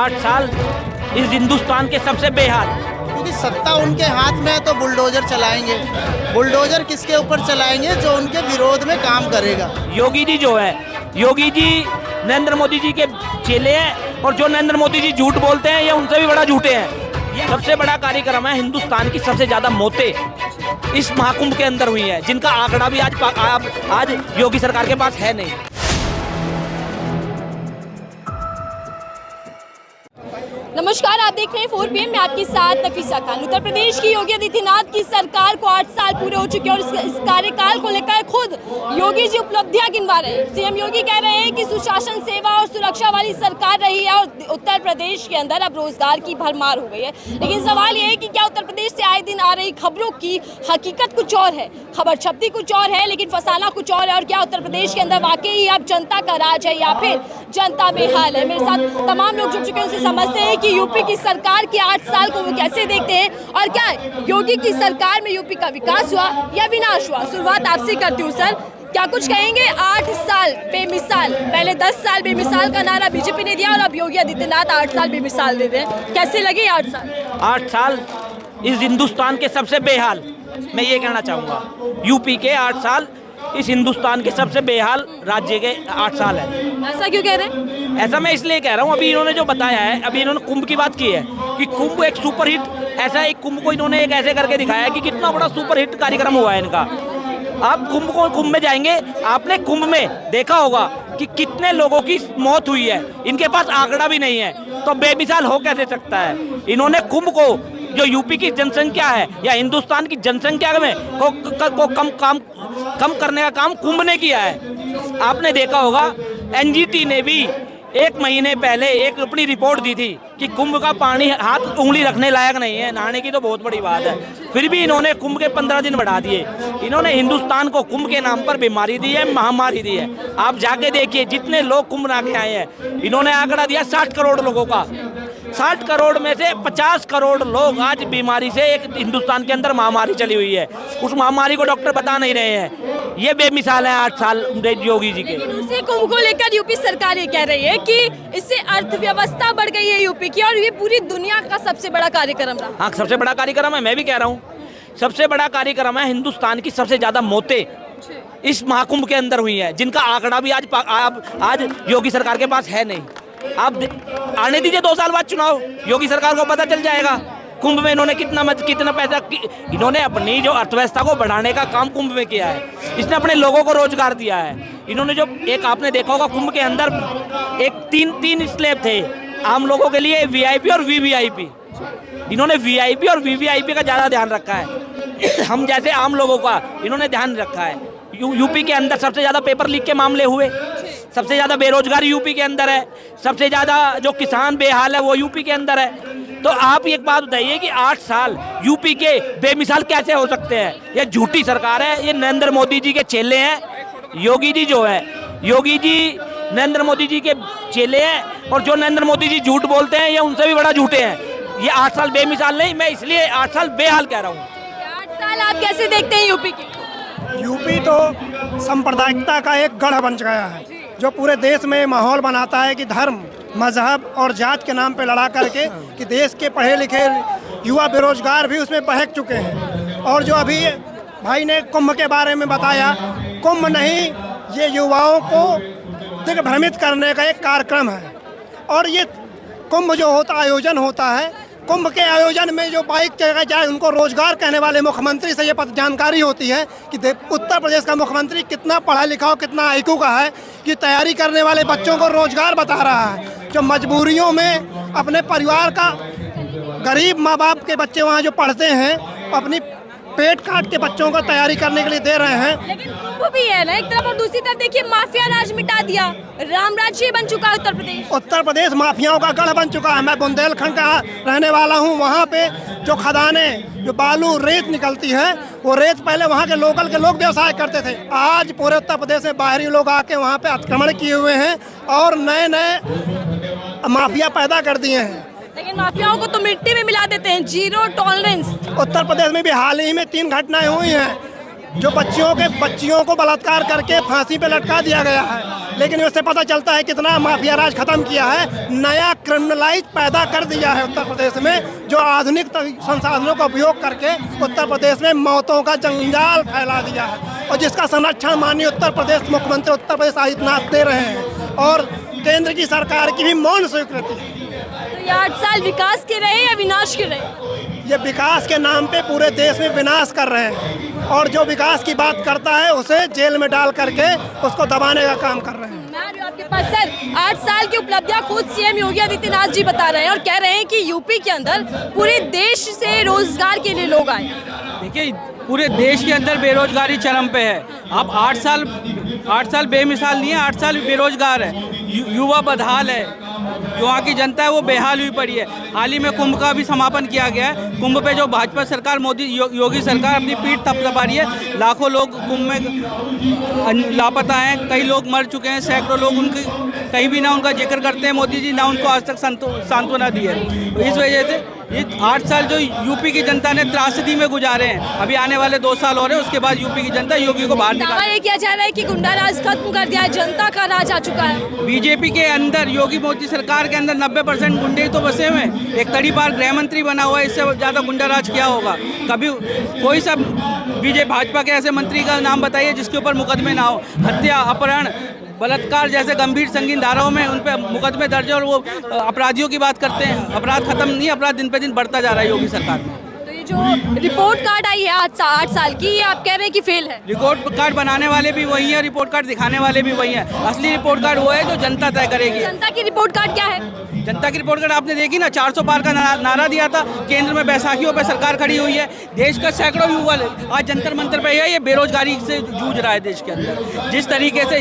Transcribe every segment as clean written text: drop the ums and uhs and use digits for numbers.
8 साल इस हिंदुस्तान के सबसे बेहाल। क्योंकि सत्ता उनके हाथ में है तो बुलडोजर चलाएंगे। बुलडोजर किसके ऊपर चलाएंगे? जो उनके विरोध में काम करेगा। योगी जी जो है, योगी जी नरेंद्र मोदी जी के चेले हैं और जो नरेंद्र मोदी जी झूठ बोलते हैं ये उनसे भी बड़ा झूठे हैं। ये सबसे बड़ा कार्यक्रम है, हिंदुस्तान की सबसे ज्यादा मौतें इस महाकुंभ के अंदर हुई हैं, जिनका आंकड़ा भी आज योगी सरकार के पास है नहीं। नमस्कार, आप देख रहे हैं 4 PM में आपके साथ नफीसा खान। उत्तर प्रदेश की योगी आदित्यनाथ की सरकार को 8 साल पूरे हो चुके हैं और इस कार्यकाल को लेकर खुद योगी जी उपलब्धियां गिनवा रहे हैं। सीएम योगी कह रहे हैं कि सुशासन, सेवा और सुरक्षा वाली सरकार रही है और उत्तर प्रदेश के अंदर अब रोजगार की भरमार हो गई है। लेकिन सवाल ये है कि क्या उत्तर प्रदेश से आए दिन आ रही खबरों की हकीकत कुछ और है, खबर छपती कुछ और है लेकिन फसाना कुछ और है, और क्या उत्तर प्रदेश के अंदर वाकई अब जनता का राज है या फिर जनता बेहाल है। मेरे साथ तमाम लोग जुड़ चुके हैं, उनसे समझते हैं कि यूपी की सरकार के 8 साल को वो कैसे देखते हैं और क्या योगी की सरकार में यूपी का विकास हुआ या विनाश हुआ। शुरुआत आपसे करती हूँ सर, क्या कुछ कहेंगे? 8 साल बेमिसाल, पहले 10 साल बेमिसाल का नारा बीजेपी ने दिया और अब योगी आदित्यनाथ 8 साल बेमिसाल दे रहे हैं, कैसे लगे 8 साल? 8 साल इस हिंदुस्तान के सबसे बेहाल, मैं ये कहना चाहूँगा, यूपी के 8 साल इस हिंदुस्तान के सबसे बेहाल राज्य के 8 साल है। ऐसा क्यों कह रहे हैं? ऐसा मैं इसलिए कह रहा हूँ, अभी इन्होंने जो बताया है, अभी इन्होंने कुंभ की बात की है कि कुंभ एक सुपरहिट, ऐसा एक कुंभ को इन्होंने एक ऐसे करके दिखाया है कि कितना बड़ा सुपरहिट कार्यक्रम हुआ है इनका। आप कुंभ में जाएंगे, आपने कुंभ में देखा होगा कि कितने लोगों की मौत हुई है, इनके पास आंकड़ा भी नहीं है, तो बेमिसाल हो कैसे सकता है। इन्होंने कुंभ को, जो यूपी की जनसंख्या है या हिंदुस्तान की जनसंख्या में को कम करने का काम कुंभ ने किया है। आपने देखा होगा एनजीटी ने भी 1 महीने पहले एक अपनी रिपोर्ट दी थी कि कुंभ का पानी हाथ उंगली रखने लायक नहीं है, नहाने की तो बहुत बड़ी बात है। फिर भी इन्होंने कुंभ के 15 दिन बढ़ा दिए। इन्होंने हिंदुस्तान को कुंभ के नाम पर बीमारी दी है, महामारी दी है। आप जाके देखिए जितने लोग कुंभ नहा के आए हैं, इन्होंने आंकड़ा दिया 60 करोड़ लोगों का। 60 करोड़ में से 50 करोड़ लोग आज बीमारी से, एक हिंदुस्तान के अंदर महामारी चली हुई है, उस महामारी को डॉक्टर बता नहीं रहे हैं। ये बेमिसाल है 8 साल योगी जी के। उसी कुंभ को लेकर यूपी सरकार ये कह रही है कि इससे अर्थव्यवस्था बढ़ गई है यूपी की और ये पूरी दुनिया का सबसे बड़ा कार्यक्रम रहा। हाँ, सबसे बड़ा कार्यक्रम है, मैं भी कह रहा हूँ सबसे बड़ा कार्यक्रम है। हिंदुस्तान की सबसे ज्यादा मौतें इस महाकुंभ के अंदर हुई है, जिनका आंकड़ा भी आज योगी सरकार के पास है नहीं। आप आने दीजिए 2 साल बाद चुनाव, योगी सरकार को पता चल जाएगा कुंभ में इन्होंने कितना पैसा, इन्होंने अपनी जो अर्थव्यवस्था को बढ़ाने का काम कुंभ में किया है। इसने अपने लोगों को रोजगार दिया है। इन्होंने जो एक, आपने देखा होगा कुंभ के अंदर एक तीन स्लैब थे आम लोगों के लिए, वीआईपी और वीवीआईपी। इन्होंने वीआईपी और वीवीआईपी का ज्यादा ध्यान रखा है, हम जैसे आम लोगों का इन्होंने ध्यान रखा है। यूपी के अंदर सबसे ज्यादा पेपर लीक के मामले हुए, सबसे ज्यादा बेरोजगारी यूपी के अंदर है, सबसे ज्यादा जो किसान बेहाल है वो यूपी के अंदर है। तो आप एक बात बताइए कि 8 साल यूपी के बेमिसाल कैसे हो सकते हैं? ये झूठी सरकार है, ये नरेंद्र मोदी जी के चेले हैं। योगी जी जो है, योगी जी नरेंद्र मोदी जी के चेले हैं और जो नरेंद्र मोदी जी झूठ बोलते हैं ये उनसे भी बड़ा झूठे हैं। ये 8 साल बेमिसाल नहीं, मैं इसलिए 8 साल बेहाल कह रहा हूँ। 8 साल आप कैसे देखते हैं यूपी की? यूपी तो सांप्रदायिकता का एक गढ़ बन गया है, जो पूरे देश में माहौल बनाता है कि धर्म, मजहब और जात के नाम पे लड़ा करके कि देश के पढ़े लिखे युवा बेरोजगार भी उसमें बहक चुके हैं। और जो अभी भाई ने कुंभ के बारे में बताया, कुंभ नहीं, ये युवाओं को दिग्भ्रमित करने का एक कार्यक्रम है। और ये कुंभ जो आयोजन होता है, कुंभ के आयोजन में जो बाइक चलाया जाए, उनको रोजगार कहने वाले मुख्यमंत्री से ये जानकारी होती है कि उत्तर प्रदेश का मुख्यमंत्री कितना पढ़ा लिखा हो, कितना आईक्यू का है, कि तैयारी करने वाले बच्चों को रोजगार बता रहा है। जो मजबूरियों में अपने परिवार का, गरीब माँ बाप के बच्चे वहाँ जो पढ़ते हैं, अपनी पेट काट के बच्चों को तैयारी करने के लिए दे रहे हैं। लेकिन कुंभ भी है ना एक तरफ, और दूसरी तरफ देखिए माफिया राज मिटा दिया, राम राज्य बन चुका है उत्तर प्रदेश। उत्तर प्रदेश माफियाओं का गढ़ बन चुका है। मैं बुंदेलखंड का रहने वाला हूँ। वहाँ पे जो खदाने, जो बालू रेत निकलती है, वो रेत पहले वहाँ के लोकल के लोग व्यवसाय करते थे। आज पूरे उत्तर प्रदेश में बाहरी लोग आके वहाँ पे अतिक्रमण किए हुए हैं और नए माफिया पैदा कर दिए हैं। लेकिन माफियाओं को तो मिट्टी में मिला देते हैं, जीरो टॉलरेंस। उत्तर प्रदेश में भी हाल ही में 3 घटनाएं हुई हैं। जो बच्चियों को बलात्कार करके फांसी पे लटका दिया गया है। लेकिन इससे पता चलता है कितना माफिया राज खत्म किया है, नया क्रिमिनलाइज पैदा कर दिया है उत्तर प्रदेश में, जो आधुनिक संसाधनों का उपयोग करके उत्तर प्रदेश में मौतों का जंजाल फैला दिया है, और जिसका संरक्षण माननीय उत्तर प्रदेश मुख्यमंत्री उत्तर प्रदेश आदित्यनाथ दे रहे हैं, और केंद्र की सरकार की भी मौन स्वीकृति है। तो ये 8 साल विकास के रहे या विनाश के रहे? ये विकास के नाम पे पूरे देश में विनाश कर रहे हैं, और जो विकास की बात करता है उसे जेल में डाल करके उसको दबाने का काम कर रहे हैं। मैं आ रही हूं आपके पास। सर, 8 साल की उपलब्धियां खुद सीएम योगी आदित्यनाथ जी बता रहे हैं और कह रहे हैं कि यूपी के अंदर पूरे देश से रोजगार के लिए लोग आए। देखिए, पूरे देश के अंदर बेरोजगारी चरम पे है। अब 8 साल बेमिसाल नहीं है, 8 साल बेरोजगार है, युवा बदहाल है, जो वहाँ की जनता है वो बेहाल हुई पड़ी है। हाल ही में कुंभ का भी समापन किया गया है। कुंभ पे जो भाजपा सरकार मोदी योगी सरकार अपनी पीठ थपथपा रही है। लाखों लोग कुंभ में लापता हैं, कई लोग मर चुके हैं, सैकड़ों लोग उनकी कहीं भी ना उनका जिक्र करते हैं मोदी जी, ना उनको आज तक सांत्वना दी है। तो इस वजह से ये 8 साल जो यूपी की जनता ने त्रासदी में गुजारे हैं, अभी आने वाले 2 साल हो रहे हैं, उसके बाद यूपी की जनता योगी को बाहर निकाल। ये किया जा रहा है कि गुंडा राज खत्म कर दिया है, जनता का राज आ चुका है। बीजेपी के अंदर, योगी मोदी सरकार के अंदर 90% गुंडे तो बसे हुए हैं। एक तड़ीपार गृह मंत्री बना हुआ है, इससे ज़्यादा गुंडा राज क्या होगा? कभी कोई सा भाजपा के ऐसे मंत्री का नाम बताइए जिसके ऊपर मुकदमे ना हो। हत्या, अपहरण, बलात्कार जैसे गंभीर संगीन धाराओं में उन पर मुकदमे दर्ज है, और वो अपराधियों की बात करते हैं। अपराध खत्म नहीं, अपराध दिन पे दिन बढ़ता जा रहा है योगी सरकार में। तो ये जो रिपोर्ट कार्ड आई है 8 साल की, ये आप कह रहे हैं कि फेल है? रिपोर्ट कार्ड बनाने वाले भी वही है, रिपोर्ट कार्ड दिखाने वाले भी वही है। असली रिपोर्ट कार्ड वो है जो जनता तय करेगी। जनता की रिपोर्ट कार्ड क्या है? जनता की रिपोर्ट कार्ड आपने देखी ना, 400 पार का नारा दिया था, केंद्र में बैसाखियों पे सरकार खड़ी हुई है। देश का सैकड़ों युवा आज जंतर मंतर पे है, ये बेरोजगारी से जूझ रहा है देश के अंदर। जिस तरीके से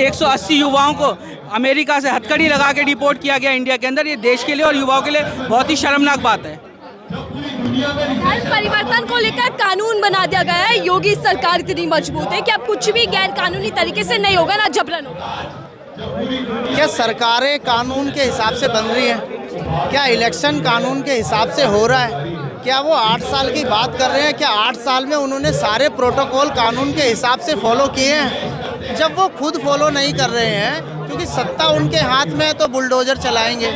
180 युवाओं को अमेरिका से हथकड़ी लगा के डिपोर्ट किया गया इंडिया के अंदर, ये देश के लिए और युवाओं के लिए बहुत ही शर्मनाक बात है। धर्म परिवर्तन को लेकर कानून बना दिया गया है। योगी सरकार इतनी मजबूत है कि अब कुछ भी गैर कानूनी तरीके से नहीं होगा, ना जबरन होगा। क्या सरकारें कानून के हिसाब से बन रही हैं? क्या इलेक्शन कानून के हिसाब से हो रहा है? क्या वो 8 साल की बात कर रहे हैं? क्या 8 साल में उन्होंने सारे प्रोटोकॉल कानून के हिसाब से फॉलो किए हैं? जब वो खुद फॉलो नहीं कर रहे हैं, क्योंकि सत्ता उनके हाथ में है, तो बुलडोजर चलाएंगे।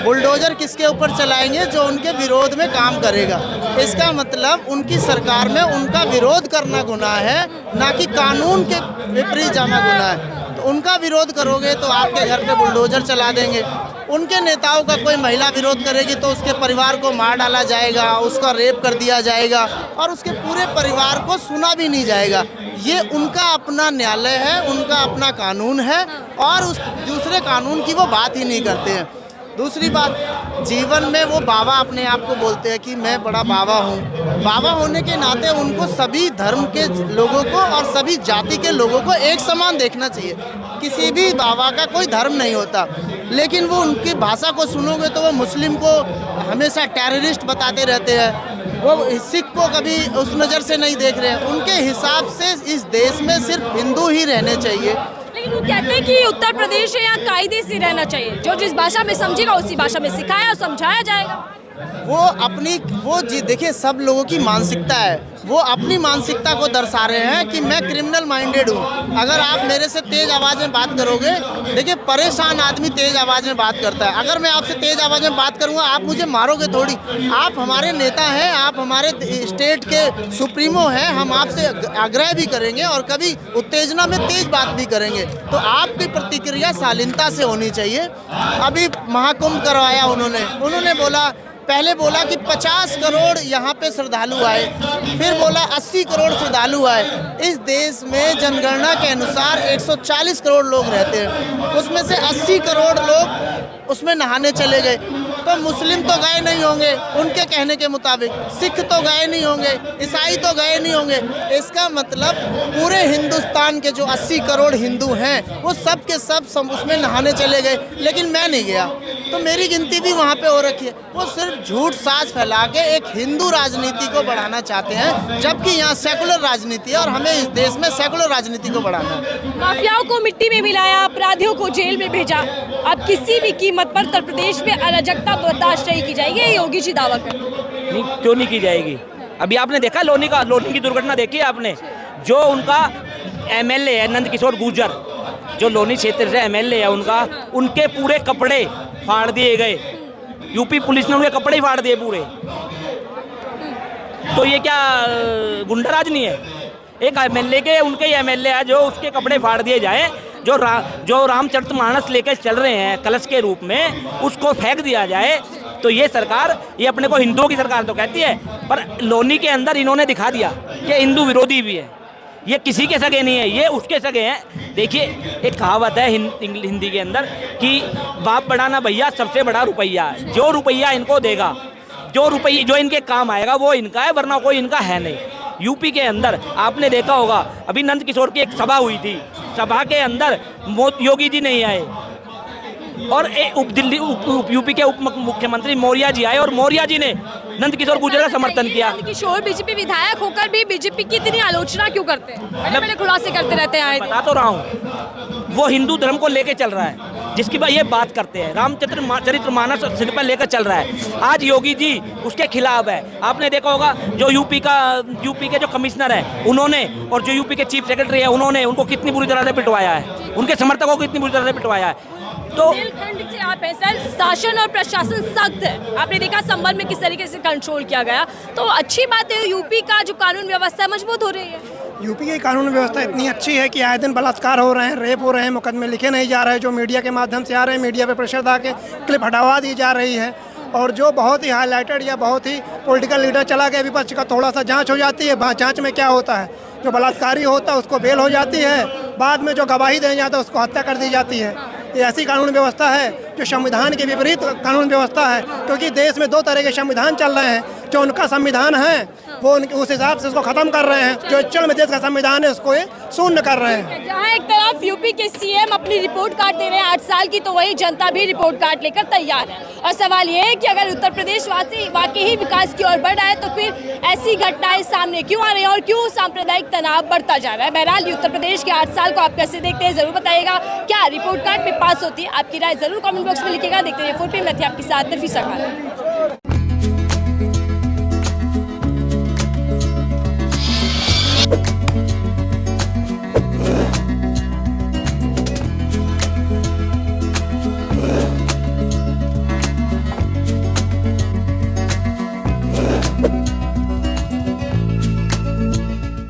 बुलडोजर किसके ऊपर चलाएंगे? जो उनके विरोध में काम करेगा। इसका मतलब उनकी सरकार में उनका विरोध करना गुनाह है, ना कि कानून के विपरीत जाना गुनाह है। तो उनका विरोध करोगे तो आपके घर पे बुलडोजर चला देंगे। उनके नेताओं का कोई महिला विरोध करेगी तो उसके परिवार को मार डाला जाएगा, उसका रेप कर दिया जाएगा, और उसके पूरे परिवार को सुना भी नहीं जाएगा। ये उनका अपना न्यायालय है, उनका अपना कानून है, और उस दूसरे कानून की वो बात ही नहीं करते हैं। दूसरी बात, जीवन में वो बाबा अपने आप को बोलते हैं कि मैं बड़ा बाबा हूँ। बाबा होने के नाते उनको सभी धर्म के लोगों को और सभी जाति के लोगों को एक समान देखना चाहिए। किसी भी बाबा का कोई धर्म नहीं होता, लेकिन वो उनकी भाषा को सुनोगे तो वो मुस्लिम को हमेशा टेररिस्ट बताते रहते हैं, वो सिख को कभी उस नज़र से नहीं देख रहे हैं। उनके हिसाब से इस देश में सिर्फ हिंदू ही रहने चाहिए। लेकिन वो कहते हैं कि उत्तर प्रदेश है, यहाँ कायदे से रहना चाहिए, जो जिस भाषा में समझेगा उसी भाषा में सिखाया और समझाया जाएगा। वो जी देखिए, सब लोगों की मानसिकता है। वो अपनी मानसिकता को दर्शा रहे हैं कि मैं क्रिमिनल माइंडेड हूँ। अगर आप मेरे से तेज आवाज़ में बात करोगे, देखिए परेशान आदमी तेज आवाज़ में बात करता है। अगर मैं आपसे तेज आवाज़ में बात करूँगा, आप मुझे मारोगे थोड़ी। आप हमारे नेता हैं, आप हमारे स्टेट के सुप्रीमो हैं, हम आपसे आग्रह भी करेंगे और कभी उत्तेजना में तेज बात भी करेंगे। तो आपकी प्रतिक्रिया शालीनता से होनी चाहिए। अभी महाकुंभ करवाया उन्होंने पहले बोला कि 50 करोड़ यहाँ पे श्रद्धालु आए, फिर बोला 80 करोड़ श्रद्धालु आए। इस देश में जनगणना के अनुसार 140 करोड़ लोग रहते हैं, उसमें से 80 करोड़ लोग उसमें नहाने चले गए। तो मुस्लिम तो गए नहीं होंगे उनके कहने के मुताबिक, सिख तो गए नहीं होंगे, ईसाई तो गए नहीं होंगे। इसका मतलब पूरे हिंदुस्तान के जो 80 करोड़ हिंदू हैं वो सब के सब उसमें नहाने चले गए, लेकिन मैं नहीं गया। तो मेरी गिनती भी वहाँ पे हो रखी है। वो सिर्फ झूठ साज फैला के एक हिंदू राजनीति को बढ़ाना चाहते हैं, जबकि यहाँ सेकुलर राजनीति है और हमें इस देश में सेकुलर राजनीति को बढ़ाना है। माफियाओं को मिट्टी में मिलाया, अपराधियों को जेल में भेजा। अब किसी भी कीमत पर उत्तर प्रदेश में अराजकता बर्दाश्त नहीं की जाएगी, ये योगी जी दावा करते हैं। नहीं, क्यों नहीं की जाएगी? अभी आपने देखा लोनी की दुर्घटना देखी है आपने? जो उनका एमएलए है नंद किशोर गुर्जर, जो लोनी क्षेत्र से एमएलए है उनका, उनके पूरे कपड़े फाड़ दिए गए। यूपी पुलिस ने उनके कपड़े ही फाड़ दिए पूरे। तो ये क्या गुंडाराज नहीं है? एक एमएलए के, उनके ही एमएलए है जो उसके कपड़े फाड़ दिए जाए, जो रामचरितमानस लेकर चल रहे हैं कलश के रूप में, उसको फेंक दिया जाए। तो ये सरकार, ये अपने को हिंदुओं की सरकार तो कहती है, पर लोनी के अंदर इन्होंने दिखा दिया कि हिंदू विरोधी भी है। ये किसी के सगे नहीं है, ये उसके सगे हैं। देखिए एक कहावत है हिंदी के अंदर कि बाप बड़ा ना भैया, सबसे बड़ा रुपया। जो रुपया इनको देगा, जो इनके काम आएगा वो इनका है, वरना कोई इनका है नहीं। यूपी के अंदर आपने देखा होगा, अभी नंद किशोर की एक सभा हुई थी, सभा के अंदर योगी जी नहीं आए और यूपी के उप मुख्यमंत्री मौर्य जी आए, और मौर्य जी ने नंद किशोर गुर्जर का समर्थन किया। नंद किशोर बीजेपी विधायक होकर भी बीजेपी की इतनी आलोचना क्यों करते हैं? बड़े खुलासे करते रहते हैं। बता तो रहा हूँ, वो हिंदू धर्म को लेके चल रहा है, जिसकी ये बात करते हैं, रामचरितमानस सिर पर लेकर चल रहा है। आज योगी जी उसके खिलाफ है। आपने देखा होगा जो यूपी के जो कमिश्नर है उन्होंने, और जो यूपी के चीफ सेक्रेटरी है उन्होंने उनको कितनी बुरी तरह से पिटवाया है, उनके समर्थकों को कितनी बुरी तरह से पिटवाया है। तो बुंदेलखंड से आप है सर, शासन और प्रशासन सख्त है। आपने देखा संबल में किस तरीके से कंट्रोल किया गया, तो अच्छी बात है। यूपी का जो कानून व्यवस्था मजबूत हो रही है। यूपी की कानून व्यवस्था इतनी अच्छी है कि आए दिन बलात्कार हो रहे हैं, रेप हो रहे हैं, मुकदमे लिखे नहीं जा रहे हैं, जो मीडिया के माध्यम से आ रहे हैं, मीडिया पे प्रेशर डाल के क्लिप हटावा दी जा रही है, और जो बहुत ही हाईलाइटेड या बहुत ही पॉलिटिकल लीडर चला गया विपक्ष का, थोड़ा सा जांच हो जाती है। जांच में क्या होता है, जो बलात्कारी होता है उसको बेल हो जाती है, बाद में जो गवाही देने जाता है उसको हत्या कर दी जाती है। ये ऐसी कानून व्यवस्था है जो संविधान के विपरीत कानून व्यवस्था है, क्योंकि देश में दो तरह के संविधान चल रहे हैं। जो उनका संविधान है वो उस हिसाब से उसको खत्म कर रहे हैं, जो एक्चुअल में देश का संविधान है उसको ये शून्य कर रहे हैं। जहाँ एक तरफ यूपी के सीएम अपनी रिपोर्ट कार्ड दे रहे हैं 8 साल की, तो वही जनता भी रिपोर्ट कार्ड लेकर तैयार है। और सवाल ये है कि अगर उत्तर प्रदेश वाकई ही विकास की ओर बढ़ रहा है, तो फिर ऐसी घटनाएं सामने क्यों आ रही हैं और क्यों सांप्रदायिक तनाव बढ़ता जा रहा है? बहरहाल उत्तर प्रदेश के 8 साल को आप कैसे देखते हैं, जरूर बताइएगा। क्या रिपोर्ट कार्ड में पास होती है? आपकी राय जरूर कमेंट बॉक्स में लिखिएगा। देखते रहिए 4PM, मैं थी आपके साथ नफीसा खान।